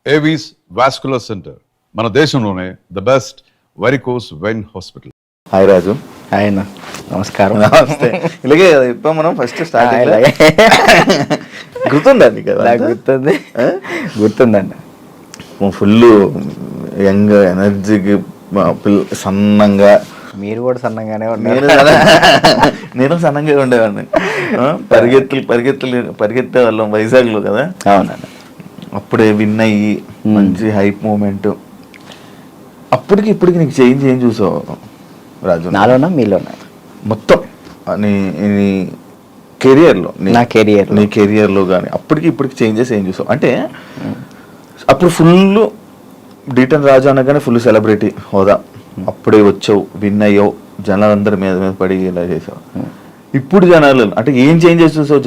Avis vascular centre మన దేశంలోనే the best varicose vein hospital. Hi Raju. Hi అన్న, నమస్కారం. నమస్తే. ఇలాగే ఇప్పుడు మనం ఫస్ట్ స్టార్ట్ గుర్తుందండి కదా? గుర్తుందండి. ఫుల్ యంగ్ ఎనర్జీకి సన్నంగా. మీరు కూడా సన్నంగానే ఉన్నారు. నేను సన్నంగా ఉండేవాడిని. పరిగెత్తే వాళ్ళం వైజాగ్లో కదా. అవునండి. అప్పుడే విన్ అయ్యి మంచి హైప్ మూమెంట్. అప్పటికి ఇప్పటికి నీకు చేంజ్ ఏం చూసావు రాజు? నాలోనా మీలోనా? మొత్తం నీ కెరియర్లో, నీ కెరియర్లో కానీ అప్పటికి ఇప్పటికి చేంజెస్ ఏం చూసావు? అంటే అప్పుడు ఫుల్ డీటన్ రాజు అనగానే ఫుల్ సెలబ్రిటీ హోదా, అప్పుడే వచ్చావు, విన్ అయ్యావు, జనాలందరి మీద పడి ఇలా చేసావు. ఇప్పుడు జనాలు అంటే ఏం చేంజెస్ చూసావు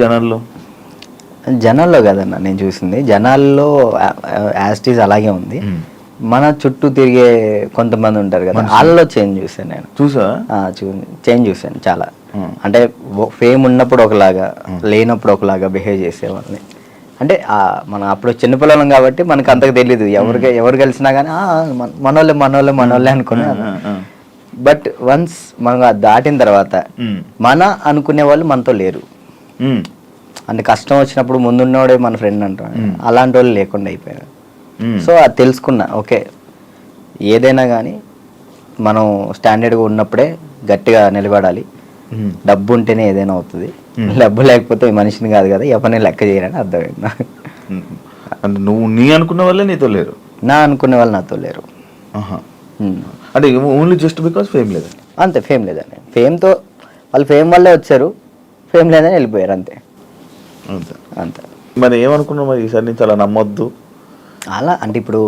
జనాల్లో కదన్న నేను చూసింది, జనాల్లో యాస్టీస్ అలాగే ఉంది. మన చుట్టూ తిరిగే కొంతమంది ఉంటారు కదా, వాళ్ళలో చేంజ్ చూసాను నేను. చేంజ్ చూసాను చాలా. అంటే ఫేమ్ ఉన్నప్పుడు ఒకలాగా, లేనప్పుడు ఒకలాగా బిహేవ్ చేసేవాళ్ళని. అంటే మనం అప్పుడు చిన్నపిల్లలం కాబట్టి మనకు అంతకు తెలీదు, ఎవరు కలిసినా కానీ మనోళ్ళే అనుకునే. బట్ వన్స్ మనం దాటిన తర్వాత మన అనుకునే వాళ్ళు మనతో లేరు. అంటే కష్టం వచ్చినప్పుడు ముందున్నోడే మన ఫ్రెండ్ అంటాడు, అలాంటి వాళ్ళు లేకుండా అయిపోయారు. సో అది తెలుసుకున్నా, ఓకే ఏదైనా కానీ మనం స్టాండర్డ్గా ఉన్నప్పుడే గట్టిగా నిలబడాలి. డబ్బు ఉంటేనే ఏదైనా అవుతుంది, డబ్బు లేకపోతే మనిషిని కాదు కదా, ఎవరిని లెక్క చేయరని అర్థమైంది. అంటే నువ్వు అనుకున్న వాళ్ళే నీతో లేరు, నా అనుకునే వాళ్ళు నాతో లేరు. అంటే ఓన్లీ జస్ట్ బికాస్ ఫేమ్ లేదు అంతే. ఫేమ్ లేదని, ఫేమ్తో వాళ్ళు ఫేమ్ వల్లే వచ్చారు, ఫేమ్ లేదని వెళ్ళిపోయారు అంతే. అంతే. మరి ఏమనుకున్నావు మరి ఈసారి నుంచి అలా నమ్మొద్దు అలా? అంటే ఇప్పుడు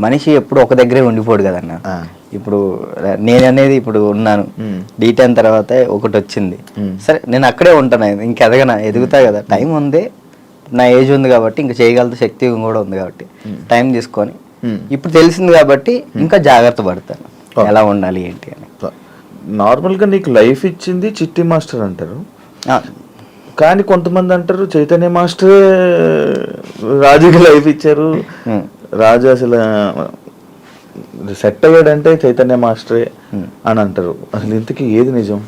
మనిషి ఎప్పుడు ఒక దగ్గరే ఉండిపోడు కదన్న. ఇప్పుడు నేననేది ఇప్పుడు ఉన్నాను, D10 తర్వాత ఒకటి వచ్చింది, సరే నేను అక్కడే ఉంటాను, ఇంక ఎదుగుతా కదా, టైం ఉంది, నా ఏజ్ ఉంది కాబట్టి, ఇంకా చేయగల శక్తి కూడా ఉంది కాబట్టి టైం తీసుకొని ఇప్పుడు తెలిసింది కాబట్టి ఇంకా జాగ్రత్త పడతాను ఎలా ఉండాలి ఏంటి అని. నార్మల్గా నీకు లైఫ్ ఇచ్చింది చిట్టి మాస్టర్ అంటారు, కానీ కొంతమంది అంటారు చైతన్య మాస్టరే రాజుకి లైఫ్ ఇచ్చారు, రాజు అసలు సెట్ అయ్యాడంటే చైతన్య మాస్టరే అని అంటారు. అసలు ఇంతకీ ఏది నిజం?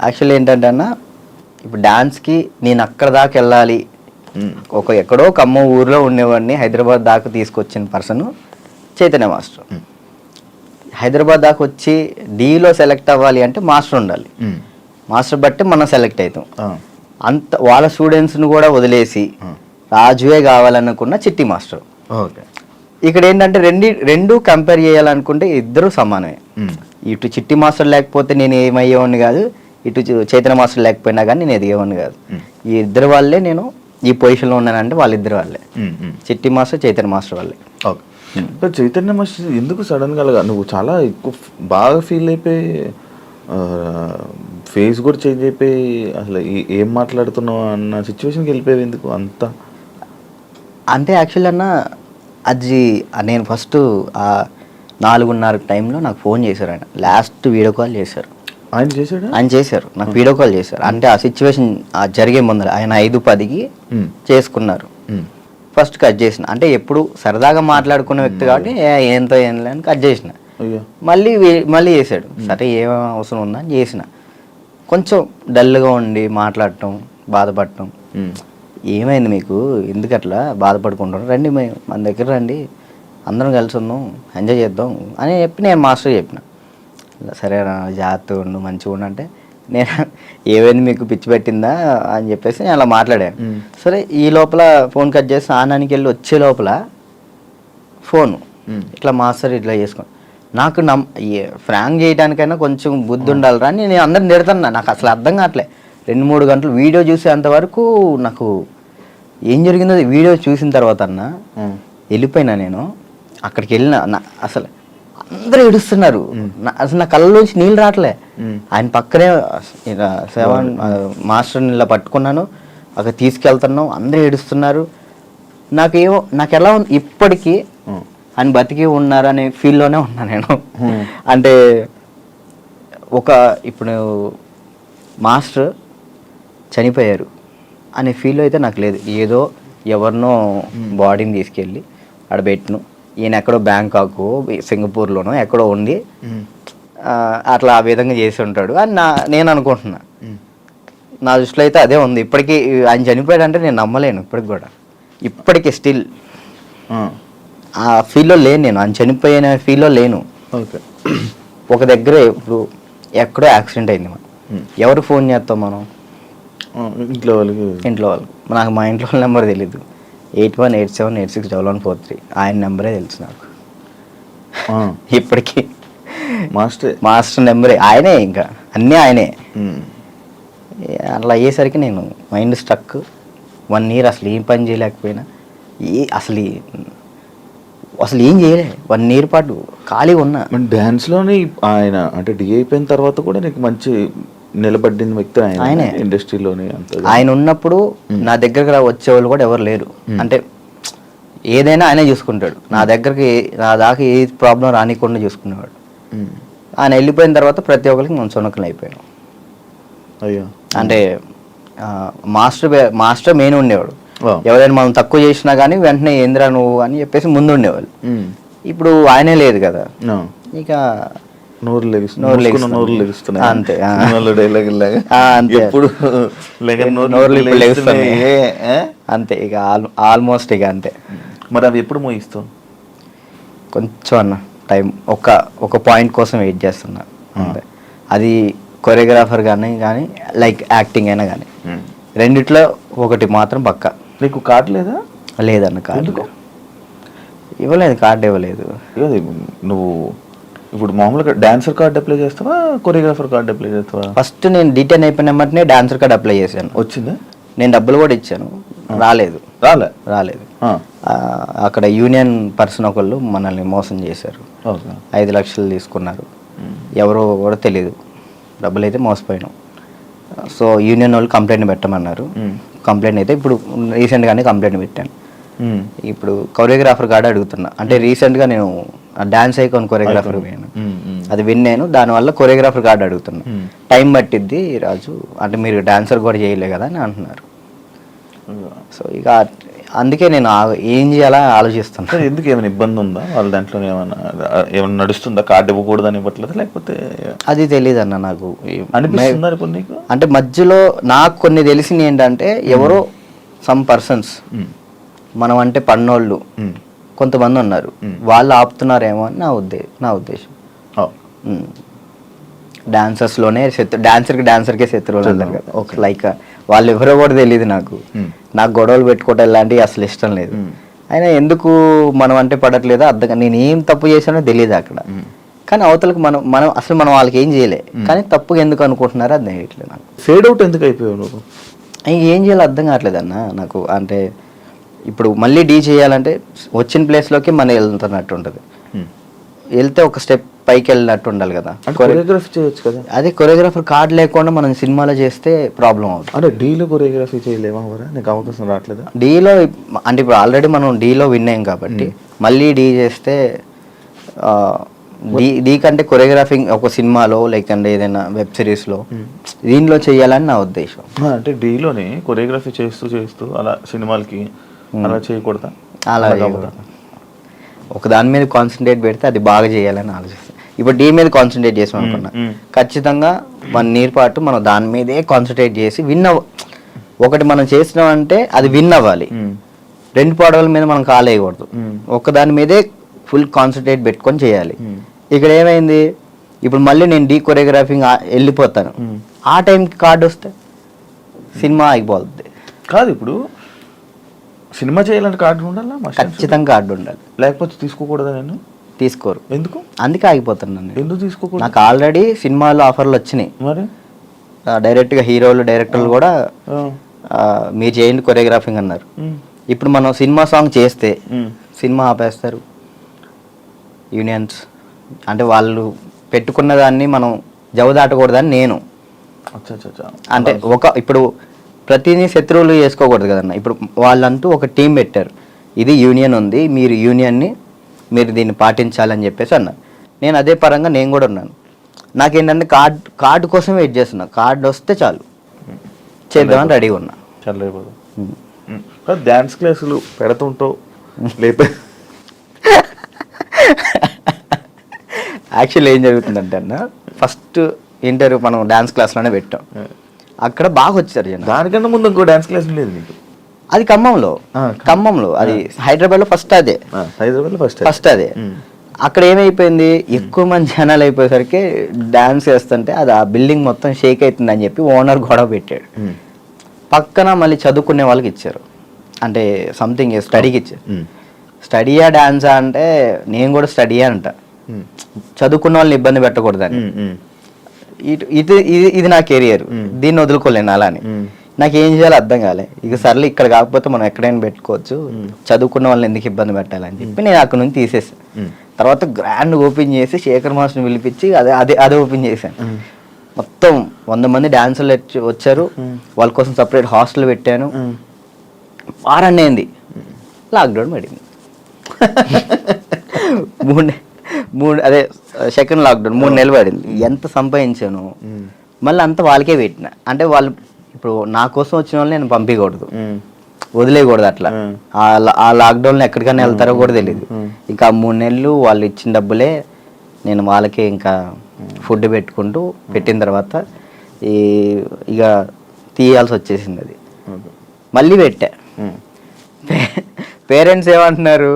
యాక్చువల్లీ ఏంటంటే అన్న, ఇప్పుడు డాన్స్కి నేను అక్కడ దాకా వెళ్ళాలి, ఎక్కడో ఖమ్మం ఊర్లో ఉండేవాడిని హైదరాబాద్ దాకా తీసుకొచ్చిన పర్సన్ చైతన్య మాస్టర్. హైదరాబాద్ దాకా వచ్చి డీలో సెలెక్ట్ అవ్వాలి అంటే మాస్టర్ ఉండాలి, మాస్టర్ బట్టి మనం సెలెక్ట్ అవుతాం. అంత వాళ్ళ స్టూడెంట్స్ని కూడా వదిలేసి రాజువే కావాలనుకున్న చిట్టి మాస్టర్. ఇక్కడ ఏంటంటే రెండు కంపేర్ చేయాలనుకుంటే ఇద్దరు సమానమే. ఇటు చిట్టి మాస్టర్ లేకపోతే నేను ఏమయ్యేవాడిని కాదు, ఇటు చైతన్య మాస్టర్ లేకపోయినా కానీ నేను ఎదిగేవాడిని కాదు. ఈ ఇద్దరు వాళ్ళే నేను ఈ పొజిషన్లో ఉన్నానంటే వాళ్ళిద్దరు వాళ్ళే, చిట్టి మాస్టర్ చైతన్య మాస్టర్ వాళ్ళే. చైతన్య మాస్టర్ ఎందుకు సడన్గా నువ్వు చాలా ఎక్కువ బాగా ఫీల్ అయిపోయి ఫేస్ కూడా చేంజ్ అయిపోయి అసలు ఏం మాట్లాడుతున్నావు అన్న సిచ్యువేషన్కి వెళ్ళిపోయావు ఎందుకు అంతా? అంటే యాక్చువల్లీ అన్న, అది నేను ఫస్ట్ 4:30 టైంలో నాకు ఫోన్ చేశారు ఆయన, లాస్ట్ వీడియో కాల్ చేశారు. ఆయన చేశారు నాకు వీడియో కాల్ చేశారు. అంటే ఆ సిచ్యువేషన్ జరిగే ముందర ఆయన 5:10కి చేసుకున్నారు. ఫస్ట్ కట్ చేసిన, అంటే ఎప్పుడు సరదాగా మాట్లాడుకున్న వ్యక్తి కాబట్టి ఏంతో ఏం లేని కట్ చేసిన. మళ్ళీ చేశాడు, సరే ఏం అవసరం ఉందా అని చేసిన. కొంచెం డల్గా ఉండి మాట్లాడటం, బాధపడటం, ఏమైంది మీకు, ఎందుకు అట్లా బాధపడుకుంటారు, రండి మన దగ్గర రండి, అందరం కలిసి ఉందాం, ఎంజాయ్ చేద్దాం అని చెప్పి నేను మాస్టర్ చెప్పిన. సరే జాగ్రత్తగా ఉండు, మంచిగా ఉండు అంటే, నేను ఏమైంది మీకు పిచ్చి పెట్టిందా అని చెప్పేసి నేను అలా మాట్లాడాను. సరే ఈ లోపల ఫోన్ కట్ చేసి ఆనానికి వెళ్ళి వచ్చే లోపల ఫోను ఇట్లా మాస్టర్ ఇట్లా చేసుకోండి. నాకు ఫ్రాంక్ చేయడానికైనా కొంచెం బుద్ధి ఉండాలిరా అని నేను అందరిని తిడతాను. నాకు అసలు అర్థం కావట్లే. 2-3 గంటలు వీడియో చూసేంతవరకు నాకు ఏం జరిగిందో వీడియో చూసిన తర్వాత అన్న వెళ్ళిపోయినా. నేను అక్కడికి వెళ్ళిన, అసలు అందరూ ఏడుస్తున్నారు, అసలు నా కళ్ళలోంచి నీళ్ళు రావట్లే. ఆయన పక్కనే మాస్టర్ని ఇలా పట్టుకున్నాను, అక్కడ తీసుకెళ్తున్నాం, అందరూ ఏడుస్తున్నారు. నాకు ఎలా ఉంది ఇప్పటికీ, ఆయన బతికి ఉన్నారు అనే ఫీల్లోనే ఉన్నా నేను. అంటే ఇప్పుడు మాస్టర్ చనిపోయారు అనే ఫీల్ అయితే నాకు లేదు. ఏదో ఎవరినో బాడీని తీసుకెళ్ళి ఆడ పెట్టిను. ఈయన ఎక్కడో బ్యాంకాక్ సింగపూర్లోనో ఎక్కడో ఉండి అట్లా ఆ విధంగా చేసి ఉంటాడు అని నేను అనుకుంటున్నా. నా దృష్టిలో అయితే అదే ఉంది. ఇప్పటికీ ఆయన చనిపోయాడంటే నేను నమ్మలేను ఇప్పటికి కూడా. ఇప్పటికీ స్టిల్ ఆ ఫీల్లో లేను నేను, ఆయన చనిపోయిన ఫీల్లో లేను. ఓకే. ఒక దగ్గర ఇప్పుడు ఎక్కడో యాక్సిడెంట్ అయింది, మనం ఎవరు ఫోన్ చేస్తాం మనం? ఇంట్లో వాళ్ళకి. నాకు మా ఇంట్లో వాళ్ళ నెంబర్ తెలీదు. 8187861143 ఆయన నెంబరే తెలుసు నాకు ఇప్పటికీ. మాస్టర్ నెంబరే ఆయనే, ఇంకా అన్నీ ఆయనే. అట్లా అయ్యేసరికి నేను మైండ్ స్ట్రక్. 1 year అసలు ఏం పని చేయలేకపోయినా, అసలు ఏం చేయలే. 1 year పాటు ఖాళీగా ఉన్నా. డ్యాన్స్లోని ఆయన అంటే డి అయిపోయిన తర్వాత కూడా నీకు మంచి నిలబడిన వ్యక్తి ఆయన ఇండస్ట్రీలోని. ఆయన ఉన్నప్పుడు నా దగ్గరకు వచ్చేవాళ్ళు కూడా ఎవరు లేరు. అంటే ఏదైనా ఆయనే చూసుకుంటాడు. నా దాకా ఏ ప్రాబ్లం రానికుండా చూసుకునేవాడు. ఆయన వెళ్ళిపోయిన తర్వాత ప్రతి ఒక్కరికి మనం సొనకలు అయిపోయాం. అయ్యో. అంటే మాస్టర్ మెయిన్ ఉండేవాడు. ఎవరైనా మనం తక్కువ చేసినా కానీ వెంటనే ఏంద్రా నువ్వు అని చెప్పేసి ముందు ఉండేవాళ్ళు. ఇప్పుడు ఆయనే లేదు కదా, ఇక నోరు లెగుస్తున్నాయి అంతే. అంతే ఇక ఆల్మోస్ట్ ఇక అంతే. మరి అవి ఎప్పుడు మోయిస్తావు? కొంచెం అన్న టైం, ఒక పాయింట్ కోసం వెయిట్ చేస్తున్నా అంతే. అది కొరియోగ్రాఫర్ కానీ లైక్ యాక్టింగ్ అయినా కానీ రెండిట్లో ఒకటి మాత్రం పక్కా. నీకు కార్డు లేదా? లేదన్న కార్డు ఇవ్వలేదు, కార్డు ఇవ్వలేదు. నువ్వు ఇప్పుడు మామూలుగా డాన్సర్ కార్డు అప్లై చేస్తావా, కొరియోగ్రాఫర్ కార్డు అప్లై చేస్తావా? ఫస్ట్ నేను డీటెయిన్ అయిపోయిన వెంటనే డాన్సర్ కార్డు అప్లై చేశాను. వచ్చిందా? నేను డబ్బులు కూడా ఇచ్చాను, రాలేదు. అక్కడ యూనియన్ పర్సన్ ఒకళ్ళు మనల్ని మోసం చేశారు. 5 లక్షలు తీసుకున్నారు. ఎవరో కూడా తెలియదు. డబ్బులు అయితే మోసపోయినాం. సో యూనియన్ వాళ్ళు కంప్లైంట్ పెట్టమన్నారు. కంప్లైంట్ అయితే ఇప్పుడు రీసెంట్గానే కంప్లైంట్ పెట్టాను. ఇప్పుడు కొరియోగ్రాఫర్ కార్డు అడుగుతున్నా. అంటే రీసెంట్గా నేను డాన్స్ ఐకాన్ కొరియోగ్రాఫర్ పోయాను, అది విన్నాను. దానివల్ల కొరియోగ్రాఫర్ కార్డు అడుగుతున్నా. టైం పట్టిద్ది రాజు, అంటే మీరు డాన్సర్ కూడా చేయలే కదా అని అంటున్నారు. సో ఇక అందుకే నేను ఏం చేయాలా ఆలోచిస్తున్నా. ఎందుకు ఏమైనా ఇబ్బంది ఉందా వాళ్ళ దాంట్లో? ఏమైనా నడుస్తుందా? కార్డు ఇవ్వకూడదని ఇవ్వట్లేదు లేకపోతే? అది తెలియదు అన్న నాకు. అనిపిస్తుంది అంటే మధ్యలో నాకు కొన్ని తెలిసింది ఏంటంటే, ఎవరో సమ్ పర్సన్స్ మనం అంటే పన్నోళ్ళు కొంతమంది ఉన్నారు, వాళ్ళు ఆపుతున్నారేమో అని నా ఉద్దేశం. డాన్సర్స్లోనే డాన్సర్కే శత్రువులు అంటారు కదా, లైక్ వాళ్ళు ఎవరో కూడా తెలియదు నాకు. గొడవలు పెట్టుకోవటం ఇలాంటివి అసలు ఇష్టం లేదు. అయినా ఎందుకు మనం అంటే పడట్లేదో అర్థం. నేను ఏం తప్పు చేశానో తెలియదు అక్కడ. కానీ అవతలకు మనం అసలు వాళ్ళకి ఏం చేయలే, కానీ తప్పుగా ఎందుకు అనుకుంటున్నారో అర్థం చేయట్లేదు నాకు. ఫేడ్ అవుట్ ఎందుకు అయిపోయావు నువ్వు? ఏం చేయాలో అర్థం కావట్లేదు అన్న నాకు. అంటే ఇప్పుడు మళ్ళీ డీ చేయాలంటే వచ్చిన ప్లేస్లోకి మనం వెళ్తున్నట్టు ఉంటుంది. వెళ్తే ఒక స్టెప్ పైకి వెళ్ళినట్టు ఉండాలి కదా. కొరియోగ్రఫీ చేయొచ్చు కదా. అదే కొరియోగ్రాఫర్ కార్డు లేకుండా మనం సినిమాలో చేస్తే ప్రాబ్లం అవుతుంది. అంటే డీలో కొరియోగ్రఫీ చేయలేమా? నీకు అవకాశం రావట్లేదు డీలో? అంటే ఇప్పుడు ఆల్రెడీ మనం డీలో విన్ అయ్యాం కాబట్టి మళ్ళీ డీ చేస్తే డీ కంటే కొరియోగ్రాఫింగ్ ఒక సినిమాలో లైక్ అంటే ఏదైనా వెబ్ సిరీస్లో దీనిలో చేయాలని నా ఉద్దేశం. అంటే డీలోనే కొరియోగ్రఫీ చేస్తూ అలా సినిమాలకి అలా చేయకూడదా? అలా ఒక దాని మీద కాన్సన్ట్రేట్ పెడితే అది బాగా చేయాలని ఆలోచిస్తాను. ఇప్పుడు డీ మీద కాన్సన్ట్రేట్ చేసాం అనుకున్నా, ఖచ్చితంగా 1 year పాటు మనం దాని మీదే కాన్సన్ట్రేట్ చేసి ఒకటి మనం చేసినామంటే అది విన్ అవ్వాలి. 2 పడవల మీద మనం కాలేయకూడదు. ఒక దాని మీదే ఫుల్ కాన్సన్ట్రేట్ పెట్టుకొని చేయాలి. ఇక్కడ ఏమైంది, ఇప్పుడు మళ్ళీ నేను డీ కొరియోగ్రాఫింగ్ వెళ్ళిపోతాను, ఆ టైంకి కార్డు వస్తే సినిమా అయిపోతుంది. కాదు, ఇప్పుడు సినిమా చేయాలంటే కార్డు ఉండాలా? ఖచ్చితంగా కార్డు ఉండాలి, లేకపోతే తీసుకోకూడదా? నేను తీసుకోరు. ఎందుకు? అందుకే ఆగిపోతున్నాను. ఎందుకు తీసుకోకూడదు? నాకు ఆల్రెడీ సినిమాలో ఆఫర్లు వచ్చినాయి. మరి డైరెక్ట్గా హీరోలు డైరెక్టర్లు కూడా మీరు చేయండి కొరియోగ్రాఫింగ్ అన్నారు. ఇప్పుడు మనం సినిమా సాంగ్ చేస్తే సినిమా ఆపేస్తారు యూనియన్స్. అంటే వాళ్ళు పెట్టుకున్న దాన్ని మనం జవదాటకూడదని నేను. అంటే ఇప్పుడు ప్రతిదీ శత్రువులు చేసుకోకూడదు కదన్న. ఇప్పుడు వాళ్ళంటూ ఒక టీం పెట్టారు, ఇది యూనియన్ ఉంది, మీరు దీన్ని పాటించాలని చెప్పేసి అన్నారు. నేను అదే పరంగా నేను కూడా ఉన్నాను. నాకేంటంటే కార్డు కోసం వెయిట్ చేస్తున్నా. కార్డు వస్తే చాలు చేద్దామని రెడీగా ఉన్నా. చాలా డాన్స్ క్లాసులు పెడుతుంటావు లేపే యాక్చువల్లీ ఏం జరుగుతుందంటే అన్న ఫస్ట్ ఇంటర్వ్యూ మనం డాన్స్ క్లాస్లోనే పెట్టాం. అక్కడ బాగా వచ్చారు జనం. దానికన్నా ముందు ఇంకో డాన్స్ క్లాస్ లేదు నీకు? అది ఖమ్మంలో అది హైదరాబాద్లో ఫస్ట్ అదే, హైదరాబాద్లో ఫస్ట్ అదే. అక్కడ ఏమైపోయింది, ఎక్కువ మంది జనాలు అయిపోయేసరికి డాన్స్ చేస్తుంటే అది ఆ బిల్డింగ్ మొత్తం షేక్ అవుతుంది అని చెప్పి ఓనర్ గొడవ పెట్టాడు. పక్కన మళ్ళీ చదువుకునే వాళ్ళకి ఇచ్చారు, అంటే సంథింగ్ స్టడీకి ఇచ్చారు. స్టడీయా డాన్సా అంటే నేను కూడా స్టడీయా అంట, చదువుకున్న వాళ్ళని ఇబ్బంది పెట్టకూడదని. ఇది నా కెరియర్, దీన్ని వదులుకోలేను అలా అని. నాకు ఏం చేయాలో అర్థం కాలే. ఇక సర్లే ఇక్కడ కాకపోతే మనం ఎక్కడైనా పెట్టుకోవచ్చు, చదువుకున్న వాళ్ళని ఎందుకు ఇబ్బంది పెట్టాలని చెప్పి నేను అక్కడ నుంచి తీసేసాను. తర్వాత గ్రాండ్ ఓపెన్ చేసి శేఖర్ మాస్టర్ని పిలిపించి అదే ఓపెన్ చేశాను. మొత్తం 100 మంది డాన్సర్లు వచ్చారు, వాళ్ళ కోసం సపరేట్ హాస్టల్ పెట్టాను. వారాన్ని అయింది, లాక్డౌన్ పడింది. అదే సెకండ్ లాక్డౌన్ 3 నెలలు పడింది. ఎంత సంపాదించాను మళ్ళీ అంతా వాళ్ళకే పెట్టిన. అంటే వాళ్ళు ఇప్పుడు నా కోసం వచ్చిన వాళ్ళు నేను పంపించకూడదు, వదిలేయకూడదు. అట్లా ఆ లాక్డౌన్లో ఎక్కడికైనా వెళ్తారో కూడా తెలియదు. ఇంకా 3 నెలలు వాళ్ళు ఇచ్చిన డబ్బులే నేను వాళ్ళకే ఇంకా ఫుడ్ పెట్టుకుంటూ పెట్టిన తర్వాత ఇక తీయాల్సి వచ్చేసింది. అది మళ్ళీ పెట్టా. పేరెంట్స్ ఏమంటున్నారు,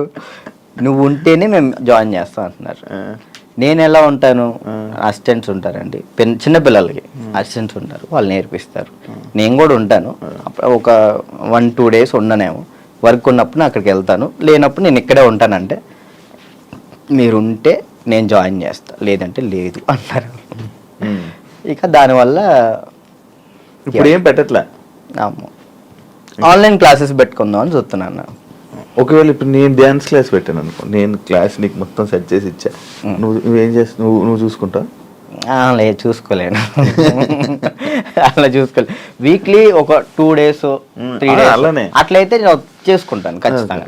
నువ్వు ఉంటేనే మేము జాయిన్ చేస్తాం అంటున్నారు. నేను ఎలా ఉంటాను, అసిస్టెంట్స్ ఉంటారండి, చిన్నపిల్లలకి అసిస్టెంట్స్ ఉంటారు, వాళ్ళు నేర్పిస్తారు. నేను కూడా ఉంటాను, ఒక 1-2 డేస్ ఉండనేమో. వర్క్ ఉన్నప్పుడు నేను అక్కడికి వెళ్తాను, లేనప్పుడు నేను ఇక్కడే ఉంటానంటే మీరు ఉంటే నేను జాయిన్ చేస్తా, లేదంటే లేదు అన్నారు. ఇక దానివల్ల ఇప్పుడు ఏం పెట్టట్లే, ఆన్లైన్ క్లాసెస్ పెట్టుకుందాం అని చూస్తున్నాను. ఒకవేళ ఇప్పుడు నేను డ్యాన్స్ క్లాస్ పెట్టాను అనుకో, నేను క్లాస్ నీకు మొత్తం సెట్ చేసి ఇచ్చా, నువ్వేం చేస్తావు? నువ్వు చూసుకుంటావు? లేదు, చూసుకోలేను. అలా చూసుకోలేదు. వీక్లీ ఒక 2 days 3 days అలానే అట్లయితే నేను చేసుకుంటాను ఖచ్చితంగా.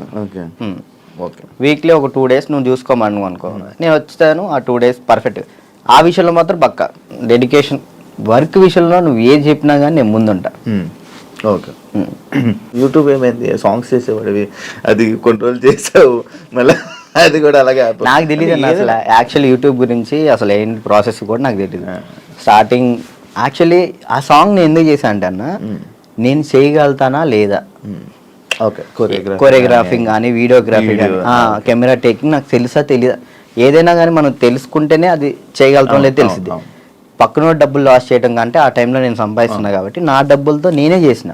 ఓకే, వీక్లీ ఒక 2 days నువ్వు చూసుకోమను అనుకో, నేను వచ్చాను ఆ 2 days పర్ఫెక్ట్. ఆ విషయంలో మాత్రం పక్కా డెడికేషన్. వర్క్ విషయంలో నువ్వు ఏది చెప్పినా కానీ నేను ముందుంటా. ఓకే. యూట్యూబ్ ఏమైంది, సాంగ్స్ చేసేవాడివి, అది కంట్రోల్ చేసావు మళ్ళీ అది కూడా అలాగే. నాకు తెలియదు అన్న అసలు యాక్చువల్ యూట్యూబ్ గురించి అసలు ఏంటి ప్రాసెస్ కూడా నాకు తెలియదు. స్టార్టింగ్ యాక్చువల్లీ ఆ సాంగ్ నేను ఎందుకు చేశాను అంటే అన్న, నేను చేయగలుగుతానా లేదా, ఓకే, కొరియోగ్రాఫింగ్ కానీ వీడియోగ్రఫీ కానీ కెమెరా టేకింగ్ నాకు తెలుసా తెలియదా, ఏదైనా కానీ మనం తెలుసుకుంటేనే అది చేయగలుగుతాం లేదు తెలిసింది. పక్కన డబ్బులు లాస్ చేయడం కంటే ఆ టైంలో నేను సంపాదిస్తున్నా కాబట్టి నా డబ్బులతో నేనే చేసిన,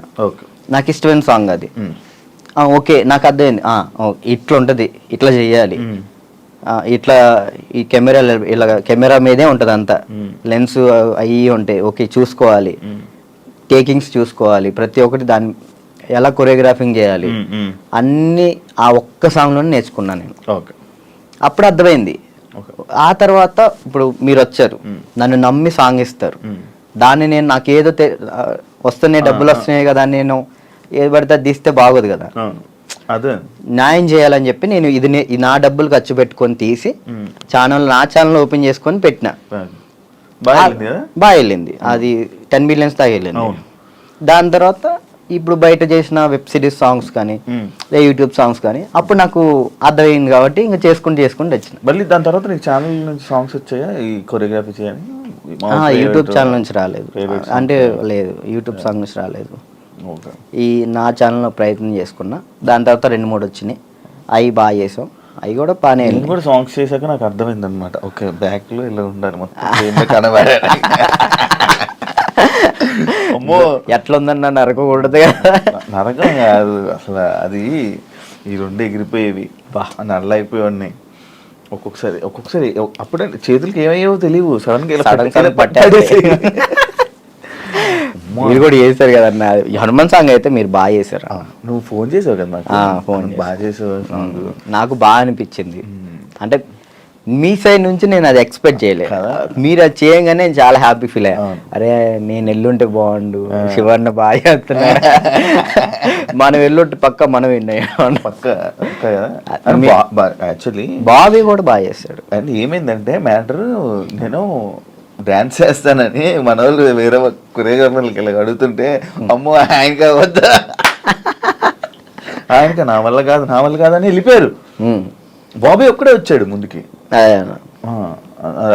నాకు ఇష్టమైన సాంగ్ అది. ఓకే, నాకు అర్థమైంది, ఇట్లా ఉంటుంది, ఇట్లా చెయ్యాలి, ఇట్లా ఈ కెమెరా మీదే ఉంటుంది అంతా, లెన్స్ అవి ఉంటాయి, ఓకే చూసుకోవాలి, టేకింగ్స్ చూసుకోవాలి, ప్రతి ఒక్కటి దాన్ని ఎలా కొరియోగ్రాఫింగ్ చేయాలి అన్నీ ఆ ఒక్క సాంగ్లోనే నేర్చుకున్నాను నేను. అప్పుడు అర్థమైంది. ఆ తర్వాత ఇప్పుడు మీరు వచ్చారు, నన్ను నమ్మి సాంగ్ ఇస్తారు, దాన్ని నేను నాకు ఏదో వస్తున్నాయి డబ్బులు వస్తున్నాయి కదా, నేను ఏది పడితే అది తీస్తే బాగోదు కదా, అదే న్యాయం చేయాలని చెప్పి నేను ఇది నా డబ్బులు ఖర్చు పెట్టుకొని తీసి నా ఛానల్ ఓపెన్ చేసుకొని పెట్టిన. బాగా వెళ్ళింది, అది 10 million దాకా వెళ్ళింది. దాని తర్వాత ఇప్పుడు బయట చేసిన వెబ్ సిరీస్ సాంగ్స్ కానీ యూట్యూబ్ సాంగ్స్ కానీ అప్పుడు నాకు అర్థమైంది కాబట్టి ఇంకా చేసుకుంటూ వచ్చిన. మళ్ళీ దాని తర్వాత నీకు ఛానల్ నుంచి సాంగ్స్ వచ్చాయా ఈ కొరియోగ్రఫీ చేయాలి? యూట్యూబ్ ఛానల్ నుంచి రాలేదు, అంటే లేదు, యూట్యూబ్ సాంగ్ నుంచి రాలేదు. ఈ నా ఛానల్లో ప్రయత్నం చేసుకున్నా, దాని తర్వాత 2-3 వచ్చినాయి, అవి బాగా చేసాం, అవి కూడా బాగానే. నేను కూడా సాంగ్స్ చేశాక నాకు అర్థమైంది అనమాట, ఓకే బ్యాక్లో ఇలా ఉండాలి మొత్తం కనబడే. అమ్మో ఎట్లా ఉందన్న, నరకకూడదు కదా. నరకం కాదు అసలు, అది ఈ 2 ఎగిరిపోయేవి, నల్ల అయిపోయి ఒక్కొక్కసారి అప్పుడే చేతులకి ఏమయ్యేవో తెలియవు, సడన్ పట్టాడు. మీరు కూడా చేశారు కదన్న హనుమాన్ సాంగ్, అయితే మీరు బాగా చేశారు. నువ్వు ఫోన్ చేసావు కదా నాకు, ఫోన్ బాగా చేసావు, నాకు బాగా అనిపించింది. అంటే మీ సైడ్ నుంచి నేను అది ఎక్స్పెక్ట్ చేయలేదు, మీరు అది చేయగానే నేను చాలా హ్యాపీ ఫీల్ అయ్యా. అరే నేను ఎల్లుంటే బాగుండు, శివర్ణ బాగా చేస్తున్నాడు, మనం ఎల్లుంటే పక్క మనం విన్నాం పక్క. యాక్చువల్లీ బాబీ కూడా బాగా చేస్తాడు. అండ్ ఏమైందంటే మ్యాటర్, నేను డాన్స్ చేస్తానని మన వాళ్ళు వేరే కొరియోగ్రాఫర్లకి ఇలా అడుగుతుంటే, అమ్మో ఆయన కావద్దా ఆయనకి నా వల్ల కాదు అని వెళ్ళిపోయారు. బాబీ ఒక్కడే వచ్చాడు ముందుకి.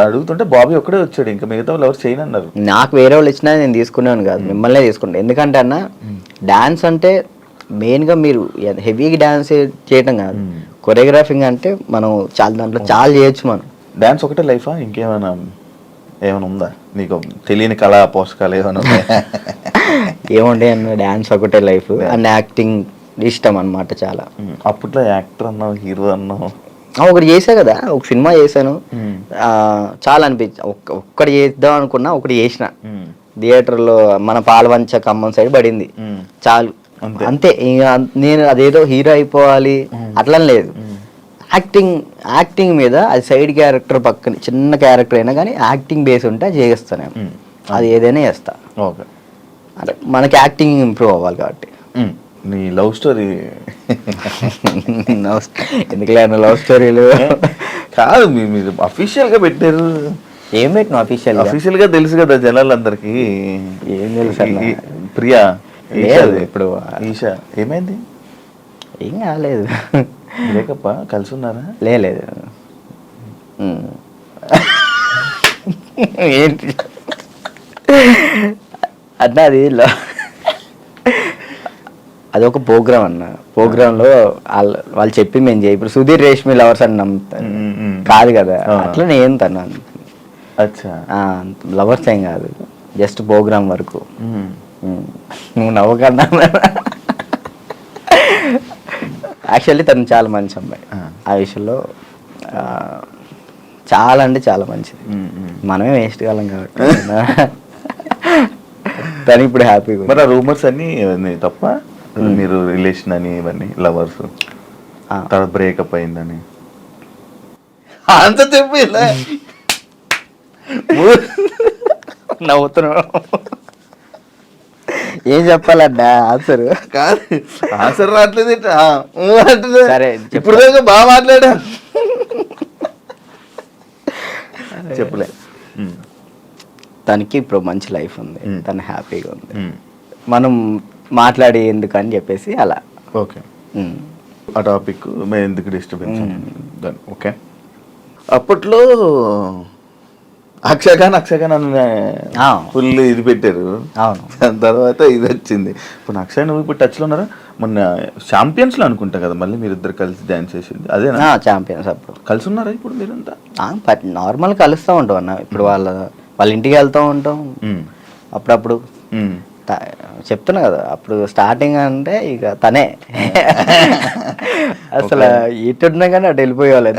అడుగుతుంటే బాబీ ఒక్కడే వచ్చాడు, ఇంకా మిగతా వాళ్ళు ఎవరు చేయను అన్నారు. నాకు వేరే వాళ్ళు ఇచ్చినా నేను తీసుకునేవాను కాదు, మిమ్మల్నే తీసుకుంటాను. ఎందుకంటే అన్న డాన్స్ అంటే మెయిన్గా మీరు హెవీగా డాన్స్ చేయటం కాదు, కొరియోగ్రాఫింగ్ అంటే మనం దాంట్లో చాలా చేయొచ్చు. మనం డాన్స్ ఒకటే లైఫా, ఇంకేమైనా ఉందా నీకు తెలియని కళా పోషకాలు ఏమైనా ఉన్నాయా? ఏముండే అన్న, డాన్స్ ఒకటే లైఫ్ అండ్ యాక్టింగ్ ఇష్టం అన్నమాట చాలా. అప్పట్లో యాక్టర్ అన్నావు, హీరో అన్నావు. ఒకటి చేసా కదా, ఒక సినిమా చేశాను, చాలా అనిపించి ఒక్కటి చేద్దాం అనుకున్నా, ఒకటి చేసిన థియేటర్లో మన పాలవంచ ఖమ్మం సైడ్ పడింది, చాలు అంతే. నేను అదేదో హీరో అయిపోవాలి అట్లా లేదు, యాక్టింగ్ మీద అది సైడ్ క్యారెక్టర్ పక్కన చిన్న క్యారెక్టర్ అయినా కానీ యాక్టింగ్ బేస్ ఉంటే అది చేస్తాను, అది ఏదైనా చేస్తా. ఓకే, అంటే మనకి యాక్టింగ్ ఇంప్రూవ్ అవ్వాలి కాబట్టి. నీ లవ్ స్టోరీ ఎందుకులే లవ్ స్టోరీలు కాదు, మీరు అఫీషియల్గా పెట్టారు. ఏం పెట్టిన అఫీషియల్గా తెలుసు కదా జనాలందరికీ. ఏం తెలుసు ప్రియా ఇప్పుడు ఈషా ఏమైంది? ఏం కాలేదు, బ్రేకప్ కలిసి ఉన్నారా? లేదు. ఏంటి అన్న, అది ఒక ప్రోగ్రామ్ అన్న, ప్రోగ్రాంలో వాళ్ళు చెప్పి మేము చేయి. ఇప్పుడు సుధీర్ రేష్మి లవర్స్ అని నమ్ముతాను కాదు కదా, అట్లా నేను తన్నాను. లవర్స్ ఏం కాదు, జస్ట్ ప్రోగ్రామ్ వరకు. నువ్వు నవ్వకన్నా, యాక్చువల్లీ తను చాలా మంచి అమ్మాయి, ఆ విషయంలో చాలా అంటే చాలా మంచిది. మనమే వేస్ట్ కాలం కాబట్టి తను ఇప్పుడు హ్యాపీగా. మరి ఆ రూమర్స్ అన్ని తప్ప, మీరు రిలేషన్ అని ఇవన్నీ లవర్స్ తర్వాత బ్రేకప్ అయిందని అంత చెప్పి నవ్వుతున్నావు. ఏం చెప్పాలన్నా ఆన్సర్? కాదు, ఆన్సర్ రావట్లేదు. సరే ఇప్పుడు బాగా మాట్లాడా, చెప్పలే. తనకి ఇప్పుడు మంచి లైఫ్ ఉంది, తను హ్యాపీగా ఉంది, మనం మాట్లాడి ఎందుకని చెప్పేసి అలా. ఓకే, ఆ టాపిక్ మేము ఎందుకు డిస్టర్బెన్స్. ఓకే, అప్పట్లో అక్షయఖాన్ ఫుల్ ఇది పెట్టారు. అవును, దాని తర్వాత ఇది వచ్చింది. ఇప్పుడు అక్షయ్ నువ్వు ఇప్పుడు టచ్లో ఉన్నారా? మొన్న ఛాంపియన్స్లో అనుకుంటా కదా మళ్ళీ మీరిద్దరు కలిసి డాన్స్ చేసింది, అదేనా? ఛాంపియన్స్ అప్పుడు కలిసి ఉన్నారా ఇప్పుడు మీరంతా? నార్మల్ కలుస్తూ ఉంటాం అన్న, ఇప్పుడు వాళ్ళ ఇంటికి వెళ్తూ ఉంటాం అప్పుడప్పుడు. చెప్తున్నా కదా, అప్పుడు స్టార్టింగ్ అంటే ఇక తనే అసలు ఇటున్నా కానీ అటు వెళ్ళిపోయేవాళ్ళు.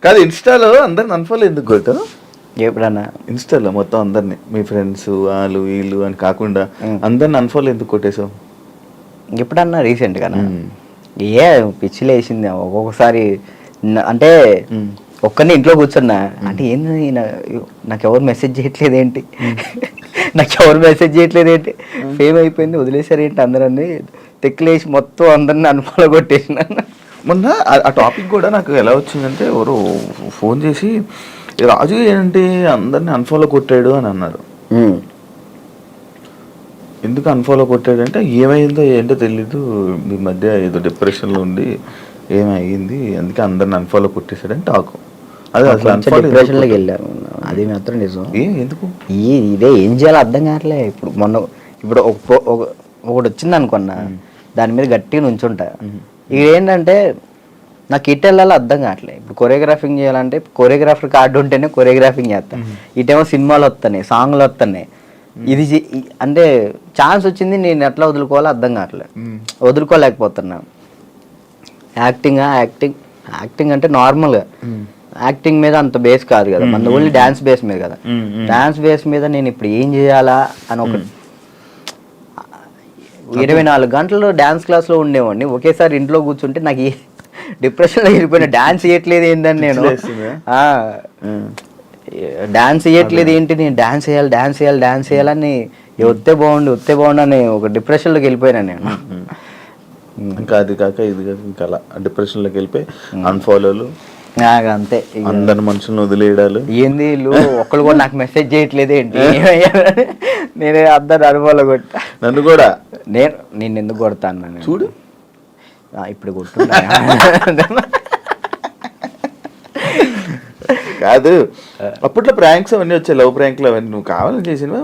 కాదు, ఇన్స్టాలో అందరిని అన్ఫాలో ఎందుకు కొట్టావు? ఎప్పుడన్నా ఇన్స్టాలో మొత్తం అందరిని, మీ ఫ్రెండ్స్ వాళ్ళు వీళ్ళు అని కాకుండా అందరిని అన్ఫాలో ఎందుకు కొట్టేసావు? ఎప్పుడన్నా రీసెంట్గా ఏ పిచ్చిలు వేసింది ఒక్కొక్కసారి. అంటే ఒక్కరిని ఇంట్లో కూర్చున్నా అంటే ఏంది, నాకు ఎవరు మెసేజ్ చేయట్లేదు ఏంటి, ఫేమ్ అయిపోయింది వదిలేసారు ఏంటి అందరని తెక్కులేసి మొత్తం అందరిని అన్ఫాలో కొట్టేసిన. మొన్న ఆ టాపిక్ కూడా నాకు ఎలా వచ్చిందంటే, ఎవరు ఫోన్ చేసి రాజు ఏంటి అందరిని అన్ఫాలో కొట్టాడు అని అన్నారు. ఎందుకు అన్ఫాలో కొట్టాడు అంటే, ఏమైందో ఏంటో తెలీదు, మీ మధ్య ఏదో డిప్రెషన్లో ఉండి ఏమైంది అందుకే అందరిని అన్ఫాలో కొట్టేశాడని టాకు. అదే అసలు డిప్రెషన్లోకి వెళ్ళారు, అది మాత్రం నిజం. ఎందుకు ఇదే ఏం చేయాలో అర్థం కావట్లే. ఇప్పుడు ఒకటి వచ్చింది అనుకున్నా, దాని మీద గట్టిగా నుంచుంటా. ఏంటంటే నాకు ఇటు వెళ్ళాలో అర్థం కావట్లేదు. ఇప్పుడు కొరియోగ్రాఫింగ్ చేయాలంటే కొరియోగ్రాఫర్ కార్డు ఉంటేనే కొరియోగ్రాఫింగ్ చేస్తాను, ఇటేమో సినిమాలు వస్తున్నాయి, సాంగ్లు వస్తున్నాయి. ఇది అంటే ఛాన్స్ వచ్చింది, నేను ఎట్లా వదులుకోవాలో అర్థం కావట్లేదు, వదులుకోలేకపోతున్నా. యాక్టింగ్ అంటే నార్మల్గా యాక్టింగ్ మీద అంత బేస్ కాదు కదా, మన ఓన్లీ డాన్స్ బేస్ మీద కదా. డాన్స్ బేస్ మీద నేను ఇప్పుడు ఏం చేయాలా అని ఒక 24 గంటలు డాన్స్ క్లాస్లో ఉండేవాడిని, ఒకేసారి ఇంట్లో కూర్చుంటే నాకు డిప్రెషన్లో వెళ్ళిపోయిన. డాన్స్ చేయట్లేదు ఏంటని నేను డాన్స్ చేయట్లేదు ఏంటి, నేను డాన్స్ చేయాలని వస్తే బాగుండు అని ఒక డిప్రెషన్లోకి వెళ్ళిపోయినా నేను. ఇంకా అది కాక ఇది కాక ఇంకా అలా డిప్రెషన్లోకి వెళ్ళిపోయి అన్ఫాలోలు నాకు అంతే ఇక. అందరి మనుషులను వదిలేయడాలు. ఏంది వీళ్ళు ఒక్కళ్ళు కూడా నాకు మెసేజ్ చేయట్లేదు ఏంటి నేనే అందరు అనుభవాలు కొట్టా. నన్ను కూడా నేను ఎందుకు కొడతాను నేను చూడు ఇప్పుడు కొట్టున్నా. కాదు అప్పట్లో ప్రాంక్స్ అవన్నీ వచ్చాయి, లవ్ ప్రాంక్లు అవన్నీ నువ్వు కావాలని చేసినవా?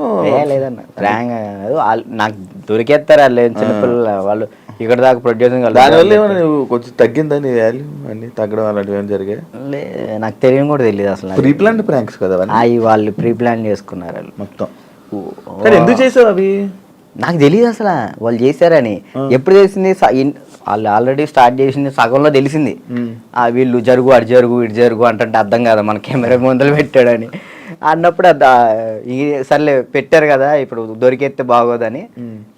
లేదన్న ప్రాంక్ నాకు దొరికేస్తారు వాళ్ళు చిన్నపిల్లలు వాళ్ళు ఇక్కడ దాకా ప్రొడ్యూసింగ్. దానివల్ల ఏమైనా నువ్వు కొంచెం తగ్గిందని వాల్యూ అన్ని తగ్గడం అలాంటివి ఏమైనా జరిగాయి? నాకు తెలియని కూడా తెలియదు అసలు. ప్రీ ప్లాన్ ప్రాంక్స్ కదా అవి వాళ్ళు ప్రీ ప్లాన్ చేసుకున్నారు వాళ్ళు మొత్తం. ఎందుకు చేసావు అవి? నాకు తెలియదు అసలు వాళ్ళు చేశారని. ఎప్పుడు తెలిసింది? వాళ్ళు ఆల్రెడీ స్టార్ట్ చేసింది సగంలో తెలిసింది. వీళ్ళు జరుగు అటు జరుగు ఇటు జరుగు అంటే అర్థం కదా మన కెమెరా ముందలు పెట్టాడని అన్నప్పుడు సర్లే పెట్టారు కదా ఇప్పుడు దొరికేస్తే బాగోదని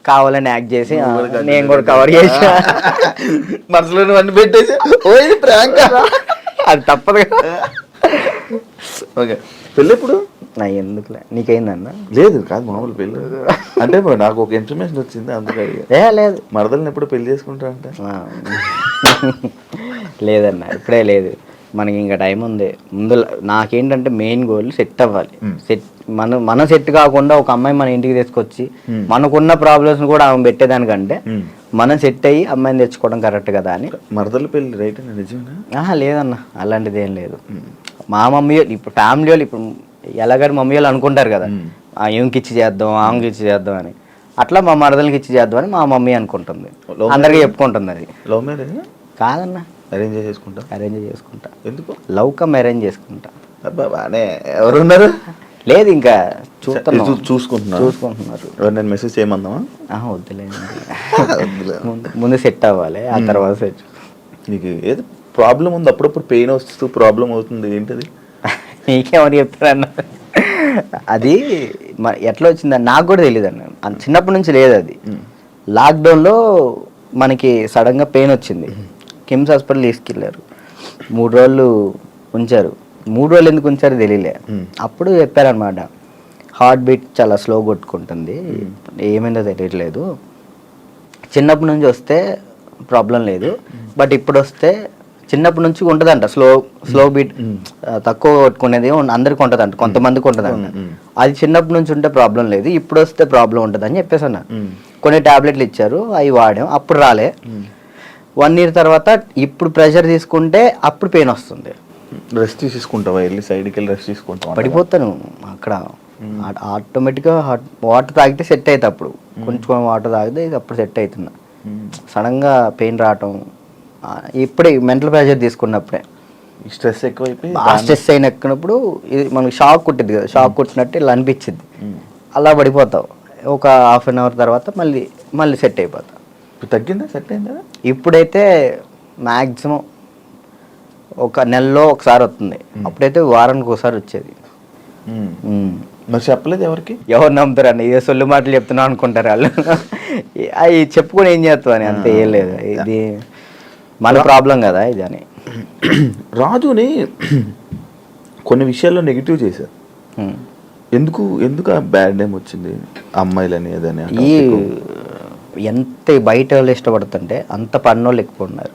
కావాలని యాక్ట్ చేసి నేను కూడా కవర్ చేసా. మనసులో అన్ని పెట్టేసి అది తప్పదు కదా. ఓకే, పెళ్ళి ఎప్పుడు? ఎందుకులే నీకైందన్న? లేదు కాదు మామూలు పెళ్ళి అంటే నాకు ఒక ఇన్ఫర్మేషన్ వచ్చింది అందుకే. లేదు మరదల్ని ఎప్పుడు పెళ్లి చేసుకుంటా అంటే లేదన్న ఇప్పుడే లేదు, మనకి ఇంకా టైం ఉంది. ముందు నాకేంటంటే మెయిన్ గోల్ సెట్ అవ్వాలి. మనం సెట్ కాకుండా ఒక అమ్మాయి మన ఇంటికి తీసుకొచ్చి మనకున్న ప్రాబ్లమ్స్ కూడా ఆమె పెట్టేదానికంటే మనం సెట్ అయ్యి అమ్మాయిని తెచ్చుకోవడం కరెక్ట్ కదా అని. మరదల పెళ్ళి రైట్ అని నిజమేనా? లేదన్న అలాంటిది ఏం లేదు. మా మమ్మీ ఇప్పుడు ఫ్యామిలీ వాళ్ళు ఇప్పుడు ఎలాగని మమ్మీ వాళ్ళు అనుకుంటారు కదా ఈమెకి ఇచ్చి చేద్దాం ఆమెకి ఇచ్చి చేద్దాం అని, అట్లా మా మరదలకి ఇచ్చి చేద్దాం అని మా మమ్మీ అనుకుంటుంది, అందరికీ చెప్పుకుంటుంది. అది లవ్ మ్యారేజ్ కాదన్న అరేంజ్ చేసుకుంటా. అరేంజ్ చేసుకుంటా. ఎందుకు? లవ్ కమ్ అరేంజ్ చేసుకుంటా. అబ్బా బానే ఎవరున్నారు? లేదు ఇంకా చూసుకుంటున్నారు. నేను మెసేజ్ చేయమందామా? వద్దులేదు, ముందు సెట్ అవ్వాలి ఆ తర్వాత సెట్. నీకు ఏదో ప్రాబ్లం ఉంది, అప్పుడప్పుడు పెయిన్ వస్తూ ప్రాబ్లం అవుతుంది, ఏంటది? నీకేమని చెప్తారన్న? అది ఎట్లా వచ్చిందని నాకు కూడా తెలియదు అన్న, చిన్నప్పటి నుంచి లేదు అది. లాక్డౌన్లో మనకి సడన్గా పెయిన్ వచ్చింది, కిమ్స్ హాస్పిటల్ తీసుకెళ్ళారు, 3 రోజులు ఉంచారు. 3 రోజులు ఎందుకు ఉంచారో తెలియలే. అప్పుడు చెప్పారనమాట హార్ట్ బీట్ చాలా స్లో కొట్టుకుంటుంది, ఏమైందో తెలియట్లేదు, చిన్నప్పటి నుంచి వస్తే ప్రాబ్లం లేదు బట్ ఇప్పుడు వస్తే చిన్నప్పటి నుంచి ఉంటుందంట స్లో బీట్ తక్కువ కొట్టుకునేది అందరికి ఉంటుందంట, కొంతమందికి ఉంటుందంట. అది చిన్నప్పటి నుంచి ఉంటే ప్రాబ్లం లేదు, ఇప్పుడు వస్తే ప్రాబ్లం ఉంటుంది అని చెప్పేసి అన్న. కొన్ని టాబ్లెట్లు ఇచ్చారు, అవి వాడాం, అప్పుడు రాలే. 1 year తర్వాత ఇప్పుడు ప్రెషర్ తీసుకుంటే అప్పుడు పెయిన్ వస్తుంది. రెస్ట్ తీసుకుంటావా? వెళ్ళి సైడ్కి వెళ్ళి రెస్ట్ తీసుకుంటావా? పడిపోతాను అక్కడ, ఆటోమేటిక్గా వాటర్ తాగితే సెట్ అవుతుంది. అప్పుడు కొంచెం వాటర్ తాగితే అప్పుడు సెట్ అవుతుంది. సడన్గా పెయిన్ రావటం ఇప్పుడే మెంటల్ ప్రెషర్ తీసుకున్నప్పుడే స్ట్రెస్ ఎక్కువైపోయి స్ట్రెస్ అయిన ఎక్కినప్పుడు ఇది మనకి షాక్ కొట్టింది కదా, షాక్ కొట్టినట్టు ఇలా అనిపించింది, అలా పడిపోతావు. ఒక 1/2 hour తర్వాత మళ్ళీ సెట్ అయిపోతావు. ఇప్పుడు తగ్గిందా? సెట్ అయిందా? ఇప్పుడైతే మ్యాక్సిమం ఒక నెలలో ఒకసారి వస్తుంది, అప్పుడైతే వారానికి ఒకసారి వచ్చేది. మరి చెప్పలేదు ఎవరికి? ఎవరు నమ్ముతారు అన్న, ఇదే సొల్లు మాటలు చెప్తున్నావు అనుకుంటారు వాళ్ళు. అవి చెప్పుకొని ఏం చేస్తావు అని, అంతే. ఏం లేదు, ఇది మన ప్రాబ్లం కదా ఇది అని. రాజుని కొన్ని విషయాల్లో నెగిటివ్ చేశారు, ఎందుకు ఆ బ్యాడ్ నేమ్ వచ్చింది అమ్మాయిలని ఏదని? ఈ ఎంత బయట వాళ్ళు ఇష్టపడుతుంటే అంత పన్నోళ్ళు ఎక్కువ ఉన్నారు.